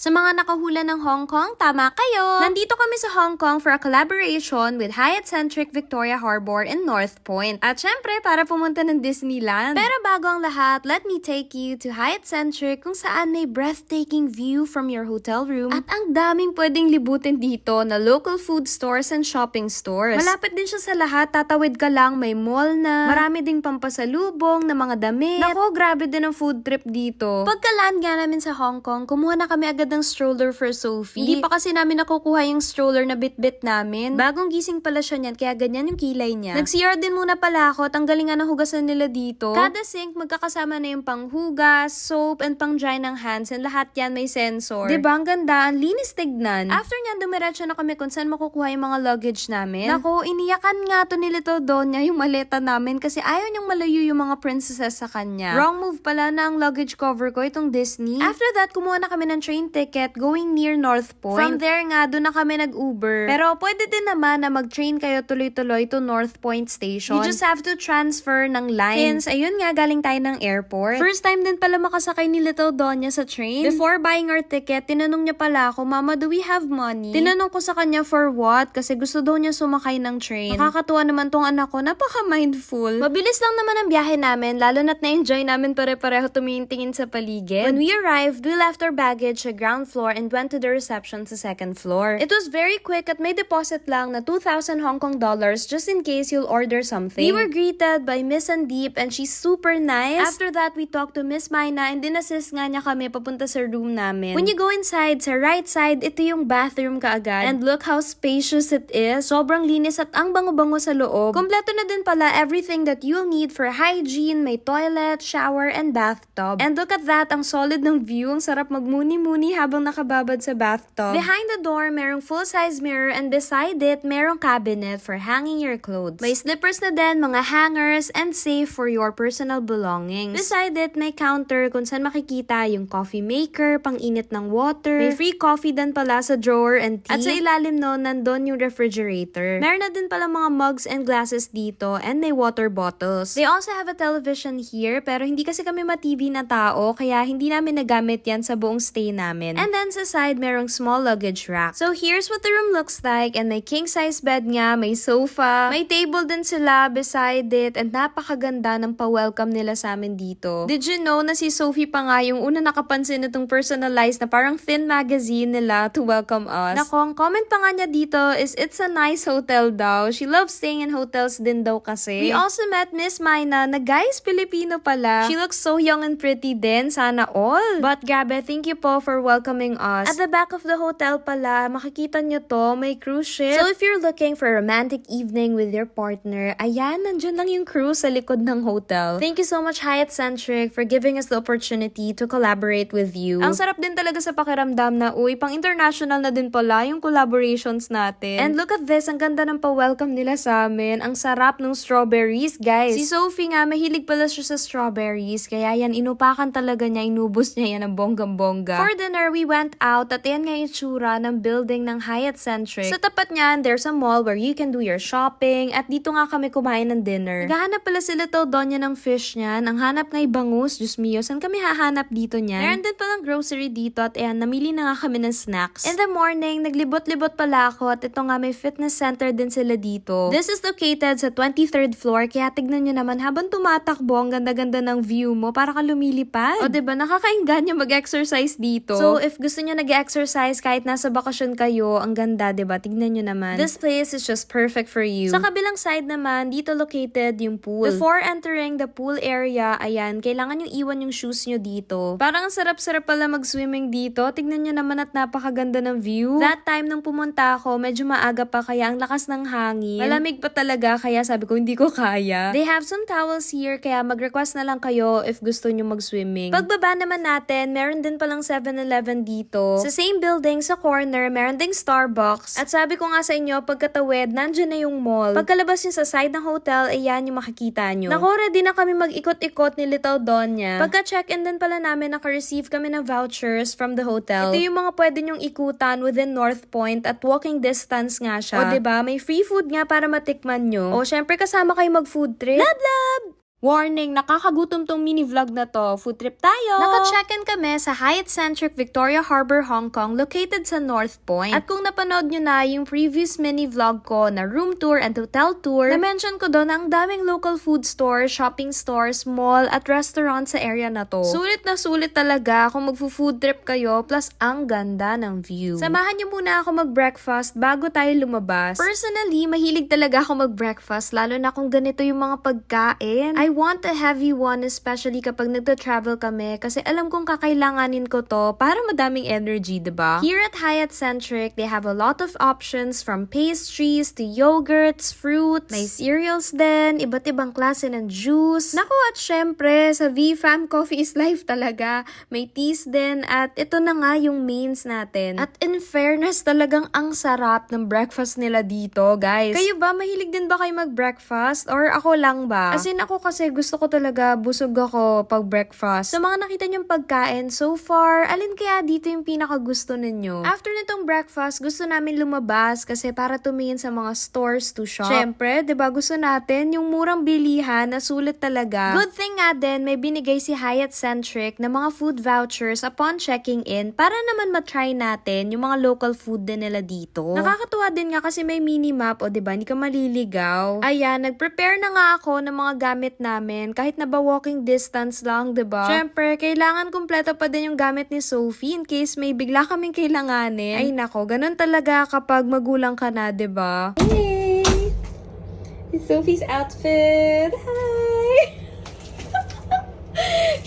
Sa mga nakahula ng Hong Kong, tama kayo! Nandito kami sa Hong Kong for a collaboration with Hyatt-centric Victoria Harbour in North Point. At syempre, para pumunta ng Disneyland. Pero bago ang lahat, let me take you to Hyatt-centric kung saan may breathtaking view from your hotel room. At ang daming pwedeng libutin dito na local food stores and shopping stores. Malapit din siya sa lahat, tatawid ka lang, may mall na. Marami ding pampasalubong na mga damit. Nako, grabe din ang food trip dito. Pagka-land nga namin sa Hong Kong, kumuha na kami agad ng stroller for Sophie. Hindi pa kasi namin nakukuha yung stroller na bit-bit namin. Bagong gising pala siya niyan, kaya ganyan yung kilay niya. Nag-CR din muna pala ako at ang galing nga ng hugasan nila dito. Kada sink, magkakasama na yung panghugas, soap, and pang-dry ng hands, and lahat yan may sensor. Diba ang ganda? Ang linis tignan. After nyan, dumiretso na kami kung saan makukuha yung mga luggage namin. Nako, iniyakan nga to ni Little Donya yung maleta namin kasi ayaw niyang malayo yung mga princesses sa kanya. Wrong move pala na ang luggage cover ko, itong Disney. After that, kumuha na kami ng train ticket going near North Point. From there nga, doon na kami nag-Uber. Pero pwede din naman na mag-train kayo tuloy-tuloy to North Point Station. You just have to transfer ng line. Since, ayun nga, galing tayo ng airport. First time din pala makasakay ni Little Donya sa train. Before buying our ticket, tinanong niya pala ako, Mama, do we have money? Tinanong ko sa kanya for what? Kasi gusto daw niya sumakay ng train. Nakakatuwa naman tong anak ko, napaka-mindful. Mabilis lang naman ang biyahe namin, lalo na't na-enjoy namin pare-pareho tumingin-tingin sa paligid. When we arrived, we left our baggage sa ground floor and went to the reception sa second floor. It was very quick at may deposit lang na 2,000 Hong Kong dollars just in case you'll order something. We were greeted by Miss Sandeep and she's super nice. After that, we talked to Miss Maina and din-assist nga niya kami papunta sa room namin. When you go inside, sa right side, ito yung bathroom kaagad. And look how spacious it is. Sobrang linis at ang bango-bango sa loob. Kompleto na din pala everything that you'll need for hygiene. May toilet, shower, and bathtub. And look at that, ang solid ng view. Ang sarap magmuni-muni habang nakababad sa bathtub. Behind the door, merong full-size mirror and beside it, merong cabinet for hanging your clothes. May slippers na din, mga hangers, and safe for your personal belongings. Beside it, may counter kung saan makikita yung coffee maker, pang-init ng water. May free coffee din pala sa drawer and tea. At sa ilalim no, nandun yung refrigerator. Meron na din pala mga mugs and glasses dito and may water bottles. They also have a television here pero hindi kasi kami ma-TV na tao kaya hindi namin nagamit yan sa buong stay namin. And then sa side, merong small luggage rack. So here's what the room looks like and may king-size bed nga, may sofa, may table din sila beside it and napakaganda ng pa-welcome nila sa amin dito. Did you know na si Sophie pa nga yung una nakapansin itong personalized na parang thin magazine nila to welcome us? Nako, ang comment pa nga niya dito is it's a nice hotel daw. She loves staying in hotels din daw kasi. We also met Miss Maina na guys, Filipino pala. She looks so young and pretty din. Sana all. But grabe, thank you po for welcoming us. At the back of the hotel pala, makikita nyo to, may cruise ship. So if you're looking for a romantic evening with your partner, ayan, nandyan lang yung cruise sa likod ng hotel. Thank you so much Hyatt-centric for giving us the opportunity to collaborate with you. Ang sarap din talaga sa pakiramdam na, uy, pang international na din pala yung collaborations natin. And look at this, ang ganda ng pa-welcome nila sa amin. Ang sarap ng strawberries, guys. Si Sophie nga, mahilig pala siya sa strawberries, kaya yan, inupakan talaga niya, inubos niya yan ng bonggang-bongga. For dinner, we went out at yan nga yung tsura ng building ng Hyatt-centric. Sa tapat niyan, there's a mall where you can do your shopping at dito nga kami kumain ng dinner. Naghahanap pala si Little Donya ng fish niyan. Ang hanap nga'y bangus, Diyos mio, saan kami hahanap dito niyan? Meron din palang grocery dito at ayan, namili na nga kami ng snacks. In the morning, naglibot-libot pala ako at ito nga may fitness center din sila dito. This is located sa 23rd floor kaya tignan nyo naman habang tumatakbo, ang ganda-ganda ng view mo para ka lumilipad. O diba, nakakainganyo mag-exercise dito. So if gusto nyo nag-exercise kahit nasa bakasyon kayo, ang ganda, diba? Tignan nyo naman. This place is just perfect for you. Sa kabilang side naman, dito located yung pool. Before entering the pool area, ayan, kailangan yung iwan yung shoes nyo dito. Parang ang sarap-sarap pala mag-swimming dito. Tignan nyo naman at napakaganda ng view. That time nung pumunta ako, medyo maaga pa kaya ang lakas ng hangin. Malamig pa talaga kaya sabi ko hindi ko kaya. They have some towels here kaya mag-request na lang kayo if gusto nyo mag-swimming. Pagbaba naman natin, meron din palang 7-Eleven dito. Sa same building, sa corner, meron ding Starbucks. At sabi ko nga sa inyo, pagkatawid, nandyan na yung mall. Pagkalabas nyo sa side ng hotel, ayan yung makikita nyo. Naku, ready na kami mag-ikot-ikot ni Little Donya. Pagka-check-in din pala namin, naka-receive kami ng vouchers from the hotel. Ito yung mga pwede nyong ikutan within North Point at walking distance nga siya. O diba, may free food nga para matikman nyo. O syempre kasama kayo mag-food trip. Love, love! Warning, nakakagutom tong mini vlog na to. Food trip tayo! Naka-check-in kami sa Hyatt-centric Victoria Harbour, Hong Kong, located sa North Point. At kung napanood nyo na yung previous mini vlog ko na room tour and hotel tour, na-mention ko doon na ang daming local food stores, shopping stores, mall, at restaurant sa area na to. Sulit na sulit talaga kung magfo-food trip kayo, plus ang ganda ng view. Samahan nyo muna ako mag-breakfast bago tayo lumabas. Personally, mahilig talaga ako mag-breakfast, lalo na kung ganito yung mga pagkain. I want a heavy one, especially kapag nagta-travel kami, kasi alam kong kakailanganin ko to para madaming energy, diba? Here at Hyatt-centric, they have a lot of options from pastries to yogurts, fruits, may cereals din, iba't ibang klase ng juice. Naku, at syempre, sa V-Fam Coffee is Life talaga. May teas din, at ito na nga yung mains natin. At in fairness, talagang ang sarap ng breakfast nila dito, guys. Kayo ba, mahilig din ba kayo mag-breakfast? Or ako lang ba? As in, ako kasi gusto ko talaga, busog ako pag breakfast. Sa mga nakita niyong pagkain so far, alin kaya dito yung pinakagusto ninyo? After nitong breakfast, gusto namin lumabas kasi para tumingin sa mga stores to shop. Syempre, 'di ba, gusto natin yung murang bilihan na sulit talaga. Good thing nga din, may binigay si Hyatt-centric na mga food vouchers upon checking in para naman matry natin yung mga local food din nila dito. Nakakatuwa din nga kasi may mini map, o 'di ba, hindi ka maliligaw. Ayan, nag-prepare na nga ako ng mga gamit namin, kahit na ba walking distance lang, 'di ba? Syempre, kailangan kumpleto pa din yung gamit ni Sophie in case may bigla kaming kailanganin. Ay nako, ganun talaga kapag magulang ka na, 'di ba? Hey! It's Sophie's outfit. Hi!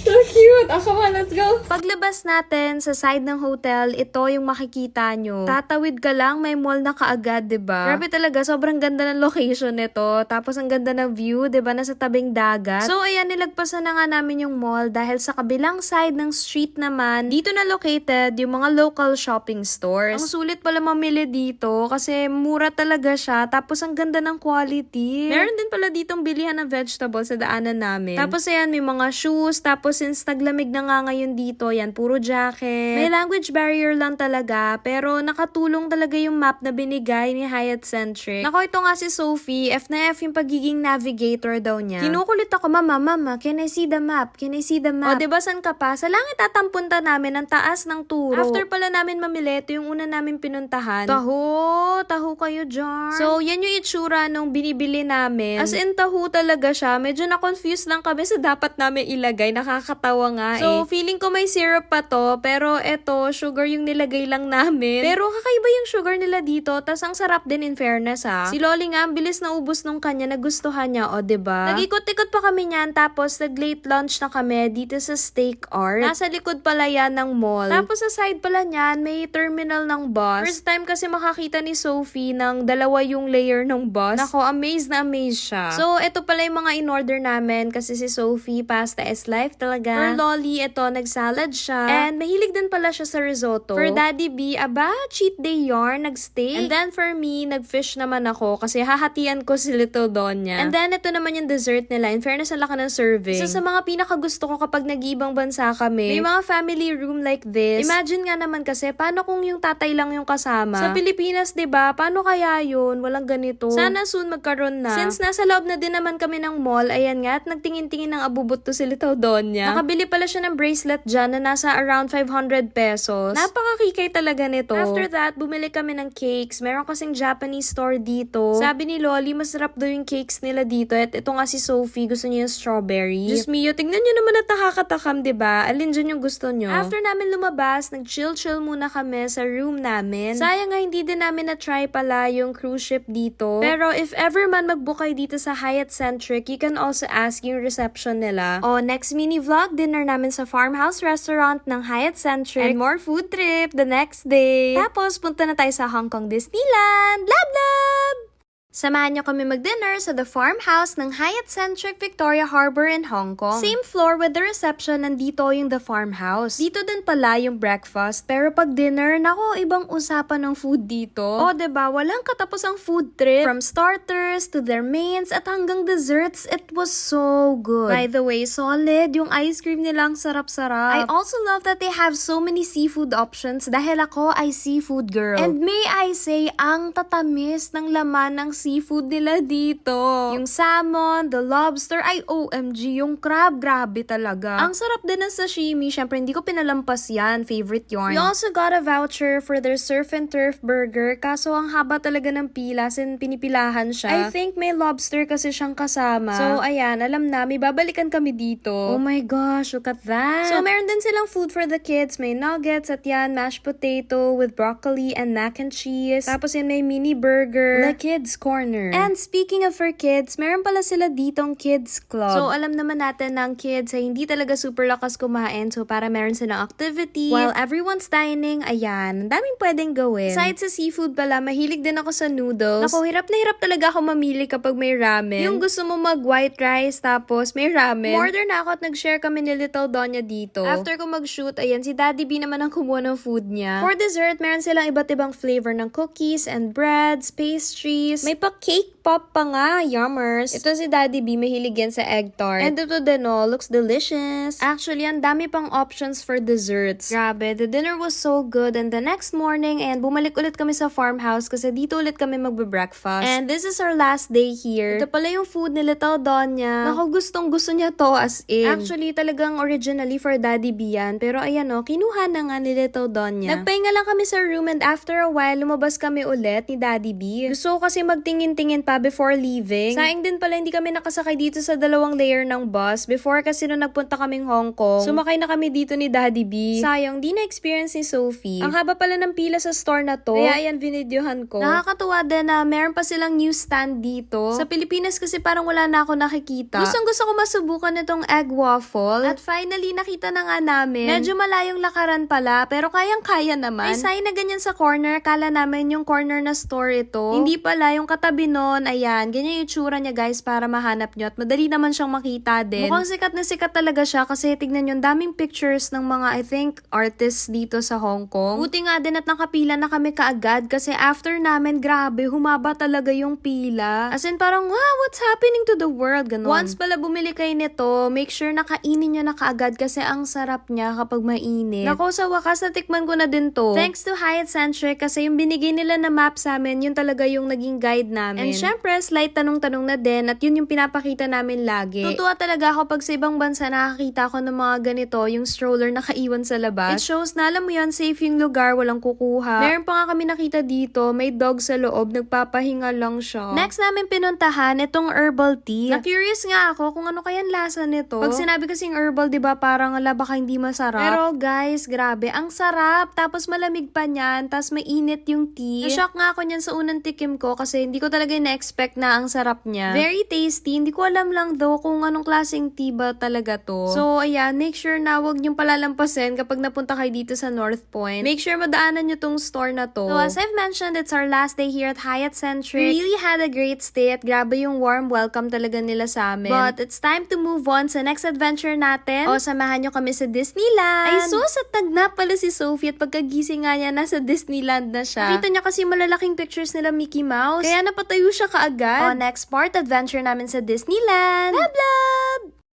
So cute! Oh, come on, let's go! Paglabas natin sa side ng hotel, ito yung makikita nyo. Tatawid ka lang, may mall na kaagad, 'di ba? Grabe talaga, sobrang ganda ng location nito. Tapos ang ganda ng view, 'di ba? Nasa tabing dagat. So ayan, nilagpasan na nga namin yung mall dahil sa kabilang side ng street naman, dito na located yung mga local shopping stores. Ang sulit pala mamili dito kasi mura talaga siya. Tapos ang ganda ng quality. Meron din pala ditong bilihan ng vegetables sa daanan namin. Tapos ayan, may mga shoes. Tapos since naglamig na nga ngayon dito, yan, puro jacket. May language barrier lang talaga, pero nakatulong talaga yung map na binigay ni Hyatt-centric. Nako, ito nga si Sophie, F na F yung pagiging navigator daw niya. Kinukulit ako, mama, can I see the map? Can I see the map? O, diba, san ka pa? Sa langit tatampunta namin ang taas ng turo. After pala namin mamili, ito yung una namin pinuntahan. Taho kayo dyan. So, yan yung itsura nung binibili namin. As in, taho talaga siya. Medyo na-confuse lang kami sa dapat namin ilagay. Nakakatawa nga so, feeling ko may syrup pa to, pero eto, sugar yung nilagay lang namin. Pero kakaiba yung sugar nila dito, tas ang sarap din in fairness ha. Si Loli nga, ang bilis na ubos nung kanya, nagustuhan niya, o diba? Nag-ikot-ikot pa kami niyan, tapos nag-late lunch na kami dito sa Steak Art. Nasa likod pala yan ng mall. Tapos sa side pala niyan, may terminal ng bus. First time kasi makakita ni Sophie ng dalawa yung layer ng bus. Nako, amazed na amazed siya. So, eto pala yung mga in-order namin kasi si Sophie, pasta is life talaga. For Loli, ito, nag-salad siya. And mahilig din pala siya sa risotto. For Daddy B, aba, cheat day yarn, nag-steak. And then for me, nag-fish naman ako kasi hahatian ko si Little Donya. And then ito naman yung dessert nila. In fairness, ang laki ng serving. Isa sa mga pinakagusto ko kapag nag-ibang bansa kami, may mga family room like this. Imagine nga naman kasi, paano kung yung tatay lang yung kasama? Sa Pilipinas, 'di ba? Paano kaya yun? Walang ganito. Sana soon magkaroon na. Since nasa loob na din naman kami ng mall, ayan nga, at nagtingin-tingin ng abubot to si Little Donya. Nakabili pala siya ng bracelet dyan na nasa around 500 pesos. Napakakikay talaga nito. After that, bumili kami ng cakes. Meron kasing Japanese store dito. Sabi ni Loli, masarap daw yung cakes nila dito. At ito nga si Sophie, gusto niya yung strawberry. Diyos mio, tignan nyo naman at nakakatakam, diba? Alin dyan yung gusto nyo? After namin lumabas, nag-chill-chill muna kami sa room namin. Sayang nga, hindi din namin na-try pala yung cruise ship dito. Pero if ever man mag-book kayo dito sa Hyatt-centric, you can also ask yung reception nila. O, next mini vlog, dinner namin sa farmhouse restaurant ng Hyatt-centric and more food trip the next day. Tapos, punta na tayo sa Hong Kong Disneyland. Lab lab! Samahan niyo kami mag-dinner sa The Farmhouse ng Hyatt-centric Victoria Harbour in Hong Kong. Same floor with the reception, nandito yung The Farmhouse. Dito din pala yung breakfast, pero pag dinner, nako, ibang usapan ng food dito. O, diba? Walang katapusang food trip. From starters to their mains at hanggang desserts, it was so good. By the way, solid. Yung ice cream nilang sarap-sarap. I also love that they have so many seafood options dahil ako ay seafood girl. And may I say, ang tatamis ng laman ng seafood nila dito. Yung salmon, the lobster, ay OMG, yung crab, grabe talaga. Ang sarap din ng sashimi, syempre hindi ko pinalampas yan, favorite yarn. We also got a voucher for their surf and turf burger, kaso ang haba talaga ng pila, sin pinipilahan siya. I think may lobster kasi siyang kasama. So ayan, alam na, may babalikan kami dito. Oh my gosh, look at that. So meron din silang food for the kids, may nuggets at yan, mashed potato with broccoli and mac and cheese. Tapos yan may mini burger, the kids corner. And speaking of for kids, meron pala sila ditong kids club. So alam naman natin ng kids ay hindi talaga super lakas kumain, so para meron silang activity. While everyone's dining, ayan, ang daming pwedeng gawin. Aside sa seafood pala, mahilig din ako sa noodles. Naku, hirap na hirap talaga ako mamili kapag may ramen. Yung gusto mo mag white rice tapos may ramen. Order na ako at nag-share kami ni Little Donya dito. After ko mag-shoot, ayan, si Daddy B naman ang kumuha ng food niya. For dessert, meron silang iba't ibang flavor ng cookies and breads, pastries. May pa-cake pop pa nga, yummers. Ito si Daddy B, mahilig yan sa egg tart. And ito din, oh, looks delicious. Actually, ang dami pang options for desserts. Grabe, the dinner was so good. And the next morning, and bumalik ulit kami sa farmhouse kasi dito ulit kami magbe-breakfast. And this is our last day here. Ito pala yung food ni Little Donya. Naku, gustong gusto niya to as in. Actually, talagang originally for Daddy B yan. Pero ayan o, kinuha na nga ni Little Donya. Nagpahinga lang kami sa room and after a while, lumabas kami ulit ni Daddy B. Gusto ko kasi magtingin-tingin pa before leaving. Sayang din pala hindi kami nakasakay dito sa 2 layer ng bus. Before kasi nung nagpunta kaming Hong Kong, sumakay na kami dito ni Daddy B. Sayang, di na-experience ni Sophie. Ang haba pala ng pila sa store na to. Kaya ayan, binidyohan ko. Nakakatuwa din na meron pa silang new stand dito. Sa Pilipinas kasi parang wala na ako nakikita. Gusto ko masubukan itong egg waffle. At finally, nakita na nga namin. Medyo malayong lakaran pala, pero kayang-kaya naman. May sign na ganyan sa corner. Kala namin yung corner na store ito. Hindi pala, yung katabi nun, ayan, ganyan yung tsura niya guys para mahanap nyo. At madali naman siyang makita din. Mukhang sikat na sikat talaga siya kasi tignan nyo, daming pictures ng mga, I think, artists dito sa Hong Kong. Buti nga din at nakapila na kami kaagad kasi after namin, grabe, humaba talaga yung pila. As in parang, wow, what's happening to the world? Ganon. Once pala bumili kayo nito, make sure na kainin nyo na kaagad kasi ang sarap niya kapag mainit. Nako, sa wakas natikman ko na din to. Thanks to Hyatt Centric kasi yung binigay nila na map sa amin, yun talaga yung naging guide namin. And syempre, slight tanong-tanong na din at yun yung pinapakita namin lagi. Tutuwa talaga ako pag sa ibang bansa nakakita ko ng mga ganito, yung stroller na kaiwan sa labas. It shows na alam mo yun, safe yung lugar, walang kukuha. Meron pa nga kami nakita dito, may dog sa loob, nagpapahinga lang siya. Next namin pinuntahan, itong herbal tea. Na-curious nga ako kung ano kayang lasa nito. Pag sinabi kasing herbal, diba, parang ala baka hindi masarap. Pero guys, grabe, ang sarap. Tapos malamig pa niyan, tapos mainit yung tea. Na-shock nga ako niyan sa unang tikim ko kasi hindi ko talaga na-expect na ang sarap niya. Very tasty. Hindi ko alam lang though kung anong klaseng tea ba talaga to. So, ayan, make sure na huwag niyong palalampasin kapag napunta kayo dito sa North Point. Make sure madaanan niyo tong store na to. So, as I've mentioned, it's our last day here at Hyatt Centric. We really had a great stay at grabe yung warm welcome talaga nila sa amin. But it's time to move on sa next adventure natin. O, samahan niyo kami sa Disneyland. Ay, sus, at nagnap pala si Sophie at pagkagising nga niya, nasa Disneyland na siya. Nakita niya kasi malalaking pictures nila Mickey Mouse. Kaya napatayo siya kaagad. O, next part, adventure namin sa Disneyland. Love, love!